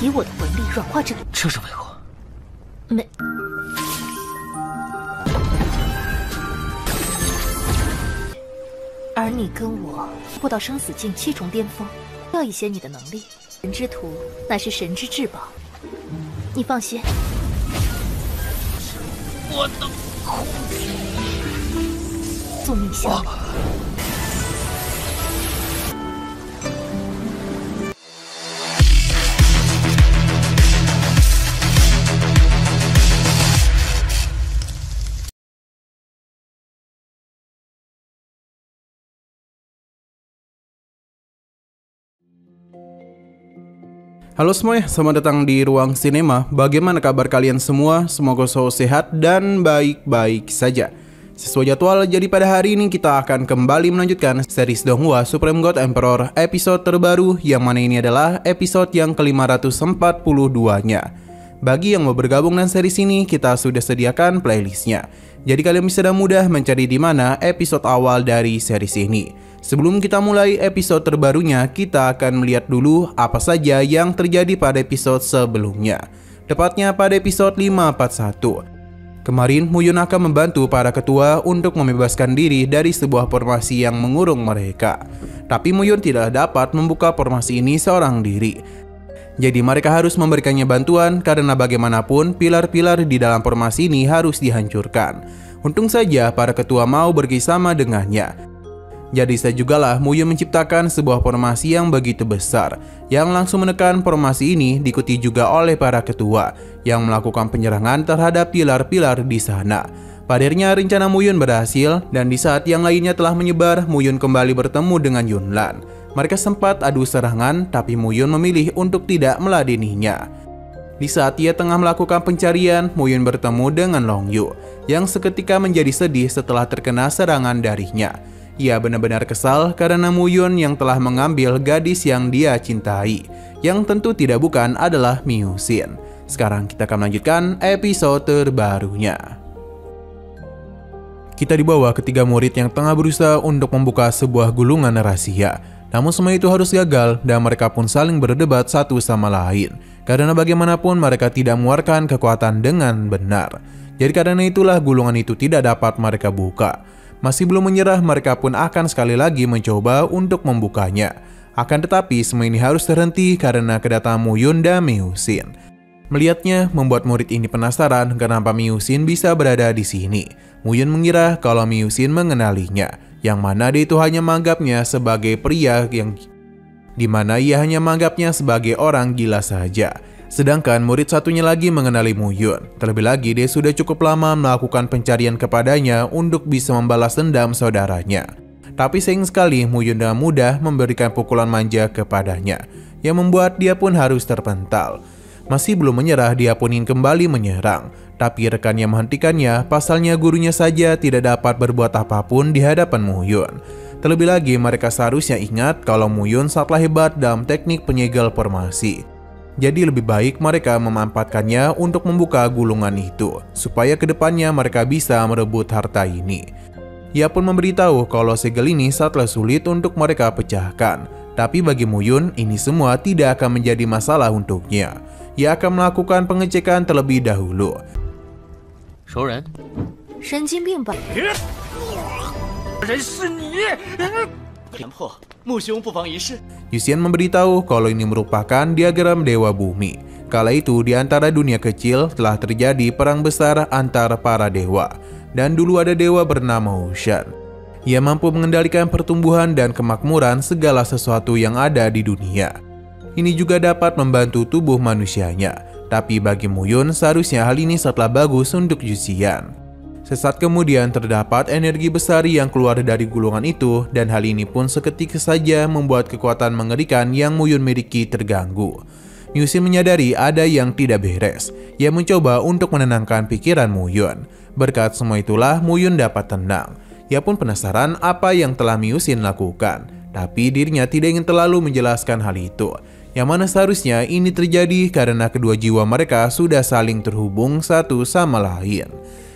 以我的魂力软化这里。这是为何？没。而你跟我不到生死境7重巅峰，要一些你的能力。神之图乃是神之至宝，你放心。我的空体宿命相连。Halo semuanya, selamat datang di Ruang Sinema. Bagaimana kabar kalian semua? Semoga selalu sehat dan baik-baik saja. Sesuai jadwal, jadi pada hari ini kita akan kembali melanjutkan series Donghua Supreme God Emperor episode terbaru, yang mana ini adalah episode yang ke-542-nya. Bagi yang mau bergabung dengan series ini, kita sudah sediakan playlistnya. Jadi kalian bisa dengan mudah mencari di mana episode awal dari series ini. Sebelum kita mulai episode terbarunya, kita akan melihat dulu apa saja yang terjadi pada episode sebelumnya. Tepatnya pada episode 541. Kemarin, Muyun akan membantu para ketua untuk membebaskan diri dari sebuah formasi yang mengurung mereka. Tapi Muyun tidak dapat membuka formasi ini seorang diri. Jadi mereka harus memberikannya bantuan karena bagaimanapun pilar-pilar di dalam formasi ini harus dihancurkan. Untung saja para ketua mau bekerjasama dengannya. Jadi sejugalah Muyun menciptakan sebuah formasi yang begitu besar, yang langsung menekan formasi ini, diikuti juga oleh para ketua yang melakukan penyerangan terhadap pilar-pilar di sana. Padirnya rencana Muyun berhasil, dan di saat yang lainnya telah menyebar, Muyun kembali bertemu dengan Yunlan. Mereka sempat adu serangan, tapi Muyun memilih untuk tidak meladeninya. Di saat ia tengah melakukan pencarian, Muyun bertemu dengan Long Yu, yang seketika menjadi sedih setelah terkena serangan darinya. Ia benar-benar kesal karena Muyun yang telah mengambil gadis yang dia cintai, yang tentu tidak bukan adalah Miu Xin. Sekarang kita akan melanjutkan episode terbarunya. Kita dibawa ketiga murid yang tengah berusaha untuk membuka sebuah gulungan rahasia. Namun semua itu harus gagal dan mereka pun saling berdebat satu sama lain. Karena bagaimanapun mereka tidak mengeluarkan kekuatan dengan benar. Jadi karena itulah gulungan itu tidak dapat mereka buka. Masih belum menyerah, mereka pun akan sekali lagi mencoba untuk membukanya. Akan tetapi semua ini harus terhenti karena kedatangan Muyun dan Miu Xin. Melihatnya membuat murid ini penasaran kenapa Miu Xin bisa berada di sini. Muyun mengira kalau Miu Xin mengenalinya, yang mana dia itu hanya menganggapnya sebagai pria yang dimana ia hanya menganggapnya sebagai orang gila saja. Sedangkan murid satunya lagi mengenali Muyun. Terlebih lagi dia sudah cukup lama melakukan pencarian kepadanya untuk bisa membalas dendam saudaranya. Tapi sayang sekali Muyun dengan mudah memberikan pukulan manja kepadanya, yang membuat dia pun harus terpental. Masih belum menyerah, dia pun ingin kembali menyerang. Tapi rekannya menghentikannya, pasalnya gurunya saja tidak dapat berbuat apapun di hadapan Muyun. Terlebih lagi mereka seharusnya ingat kalau Muyun sangatlah hebat dalam teknik penyegel formasi. Jadi lebih baik mereka memanfaatkannya untuk membuka gulungan itu, supaya kedepannya mereka bisa merebut harta ini. Ia pun memberitahu kalau segel ini sangatlah sulit untuk mereka pecahkan. Tapi bagi Muyun, ini semua tidak akan menjadi masalah untuknya. Ia akan melakukan pengecekan terlebih dahulu. 熟人，神经病吧？人是你。强迫木兄不妨一试。 Yuxian memberitahu kalau ini merupakan diagram Dewa Bumi. Kala itu di antara dunia kecil telah terjadi perang besar antara para dewa. Dan dulu ada dewa bernama Hushan. Ia mampu mengendalikan pertumbuhan dan kemakmuran segala sesuatu yang ada di dunia. Ini juga dapat membantu tubuh manusianya. Tapi bagi Muyun seharusnya hal ini sangatlah bagus untuk Yuxian. Sesaat kemudian terdapat energi besar yang keluar dari gulungan itu, dan hal ini pun seketika saja membuat kekuatan mengerikan yang Muyun miliki terganggu. Miu Xin menyadari ada yang tidak beres. Ia mencoba untuk menenangkan pikiran Muyun. Berkat semua itulah Muyun dapat tenang. Ia pun penasaran apa yang telah Miu Xin lakukan, tapi dirinya tidak ingin terlalu menjelaskan hal itu. Yang mana seharusnya ini terjadi karena kedua jiwa mereka sudah saling terhubung satu sama lain.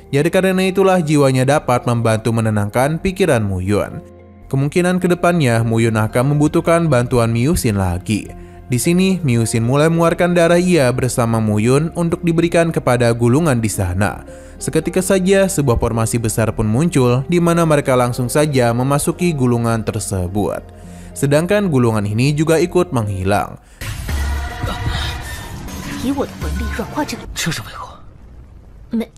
Jadi karena itulah jiwanya dapat membantu menenangkan pikiran Muyun. Kemungkinan kedepannya Muyun akan membutuhkan bantuan Miu Xin lagi. Di sini, Miyusin mulai mengeluarkan darah ia bersama Muyun untuk diberikan kepada gulungan di sana. Seketika saja, sebuah formasi besar pun muncul, di mana mereka langsung saja memasuki gulungan tersebut. Sedangkan gulungan ini juga ikut menghilang. 以我的魂力软化这里。这是为何？没，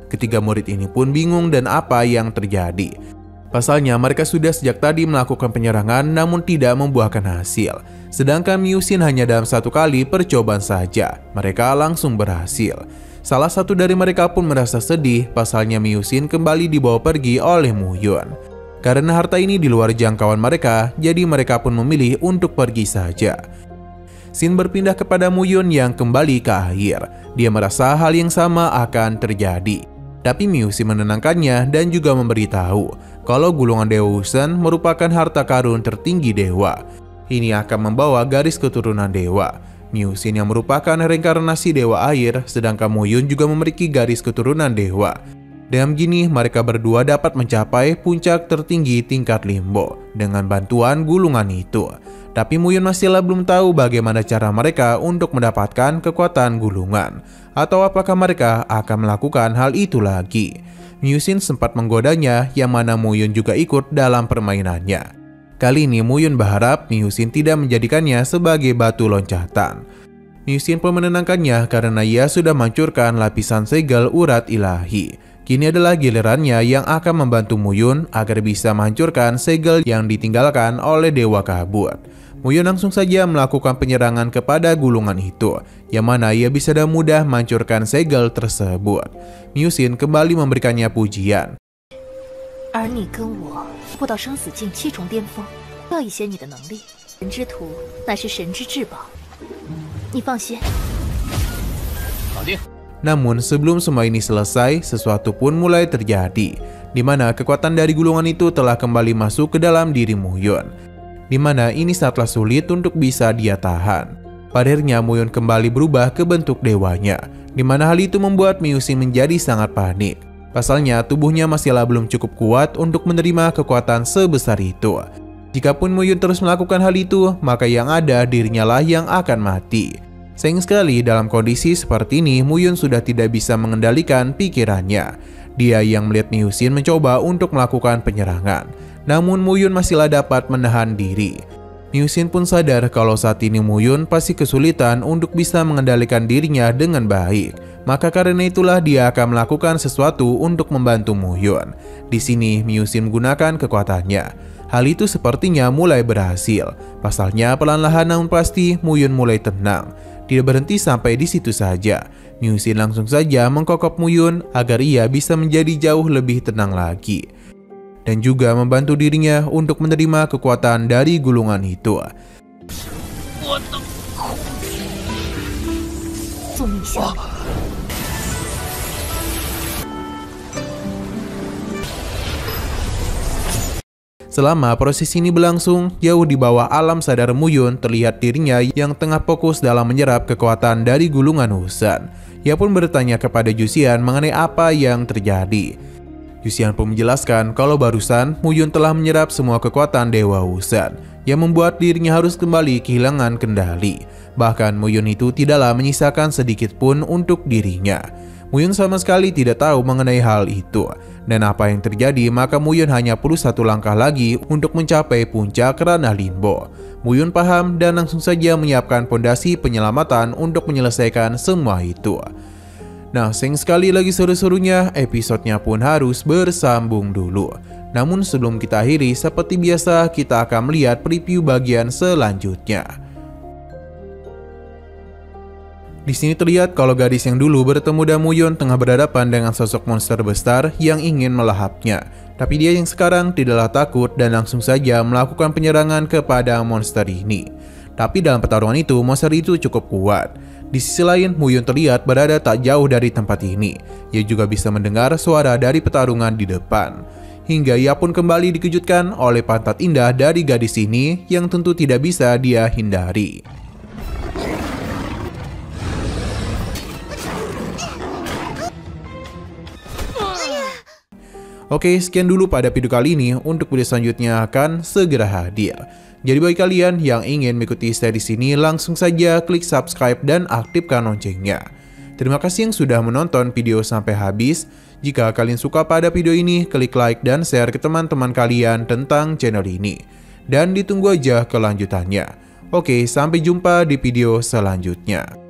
Ketiga murid ini pun bingung dan apa yang terjadi. Pasalnya mereka sudah sejak tadi melakukan penyerangan namun tidak membuahkan hasil. Sedangkan Miyusin hanya dalam satu kali percobaan saja, mereka langsung berhasil. Salah satu dari mereka pun merasa sedih pasalnya Miyusin kembali dibawa pergi oleh Muyun. Karena harta ini di luar jangkauan mereka, jadi mereka pun memilih untuk pergi saja. Shin berpindah kepada Muyun yang kembali ke air. Dia merasa hal yang sama akan terjadi. Tapi Miyusin menenangkannya dan juga memberitahu kalau gulungan Dewa Wusen merupakan harta karun tertinggi dewa. Ini akan membawa garis keturunan dewa. Miyusin yang merupakan reinkarnasi dewa air, sedangkan Muyun juga memiliki garis keturunan dewa. Dengan begini, mereka berdua dapat mencapai puncak tertinggi tingkat limbo dengan bantuan gulungan itu. Tapi Muyun masihlah belum tahu bagaimana cara mereka untuk mendapatkan kekuatan gulungan. Atau apakah mereka akan melakukan hal itu lagi. Miyusin sempat menggodanya yang mana Muyun juga ikut dalam permainannya. Kali ini Muyun berharap Miyusin tidak menjadikannya sebagai batu loncatan. Miyusin pun menenangkannya karena ia sudah menghancurkan lapisan segel urat ilahi. Kini adalah gilirannya yang akan membantu Muyun agar bisa menghancurkan segel yang ditinggalkan oleh Dewa Kabut. Muyun langsung saja melakukan penyerangan kepada gulungan itu, yang mana ia bisa dengan mudah menghancurkan segel tersebut. Miyusin kembali memberikannya pujian. 而你跟我不到生死境7重巅峰，要一些你的能力。神之图乃是神之至宝，你放心。搞定。 Namun sebelum semua ini selesai, sesuatu pun mulai terjadi, di mana kekuatan dari gulungan itu telah kembali masuk ke dalam diri Muyun, di mana ini sangatlah sulit untuk bisa dia tahan. Pada akhirnya Muyun kembali berubah ke bentuk dewanya, di mana hal itu membuat Miyusin menjadi sangat panik. Pasalnya tubuhnya masihlah belum cukup kuat untuk menerima kekuatan sebesar itu. Jikapun Muyun terus melakukan hal itu, maka yang ada dirinya lah yang akan mati. Sayang sekali dalam kondisi seperti ini Muyun sudah tidak bisa mengendalikan pikirannya. Dia yang melihat Miyusin mencoba untuk melakukan penyerangan. Namun Muyun masihlah dapat menahan diri. Miyusin pun sadar kalau saat ini Muyun pasti kesulitan untuk bisa mengendalikan dirinya dengan baik. Maka karena itulah dia akan melakukan sesuatu untuk membantu Muyun. Di sini Miyusin menggunakan kekuatannya. Hal itu sepertinya mulai berhasil. Pasalnya perlahan-lahan namun pasti Muyun mulai tenang. Tidak berhenti sampai di situ saja. Miyusin langsung saja mengkokop Muyun agar ia bisa menjadi jauh lebih tenang lagi. Dan juga membantu dirinya untuk menerima kekuatan dari gulungan itu. 我的空体。宿命相连。 Selama proses ini berlangsung, jauh di bawah alam sadar Muyun terlihat dirinya yang tengah fokus dalam menyerap kekuatan dari gulungan Wusen. Ia pun bertanya kepada Jusian mengenai apa yang terjadi. Jusian pun menjelaskan kalau barusan Muyun telah menyerap semua kekuatan Dewa Wusen, yang membuat dirinya harus kembali kehilangan kendali. Bahkan Muyun itu tidaklah menyisakan sedikit pun untuk dirinya. Muyun sama sekali tidak tahu mengenai hal itu. Dan apa yang terjadi, maka Muyun hanya perlu satu langkah lagi untuk mencapai puncak ranah Linbo. Muyun paham dan langsung saja menyiapkan pondasi penyelamatan untuk menyelesaikan semua itu. Nah, sayang sekali lagi seru-serunya, episodenya pun harus bersambung dulu. Namun sebelum kita akhiri, seperti biasa kita akan melihat preview bagian selanjutnya. Di sini terlihat kalau gadis yang dulu bertemu dengan Muyun tengah berhadapan dengan sosok monster besar yang ingin melahapnya. Tapi dia yang sekarang tidaklah takut dan langsung saja melakukan penyerangan kepada monster ini. Tapi dalam pertarungan itu, monster itu cukup kuat. Di sisi lain, Muyun terlihat berada tak jauh dari tempat ini. Ia juga bisa mendengar suara dari pertarungan di depan. Hingga ia pun kembali dikejutkan oleh pantat indah dari gadis ini yang tentu tidak bisa dia hindari. Oke, sekian dulu pada video kali ini. Untuk video selanjutnya akan segera hadir. Jadi bagi kalian yang ingin mengikuti series ini, langsung saja klik subscribe dan aktifkan loncengnya. Terima kasih yang sudah menonton video sampai habis. Jika kalian suka pada video ini, klik like dan share ke teman-teman kalian tentang channel ini. Dan ditunggu aja kelanjutannya. Oke, sampai jumpa di video selanjutnya.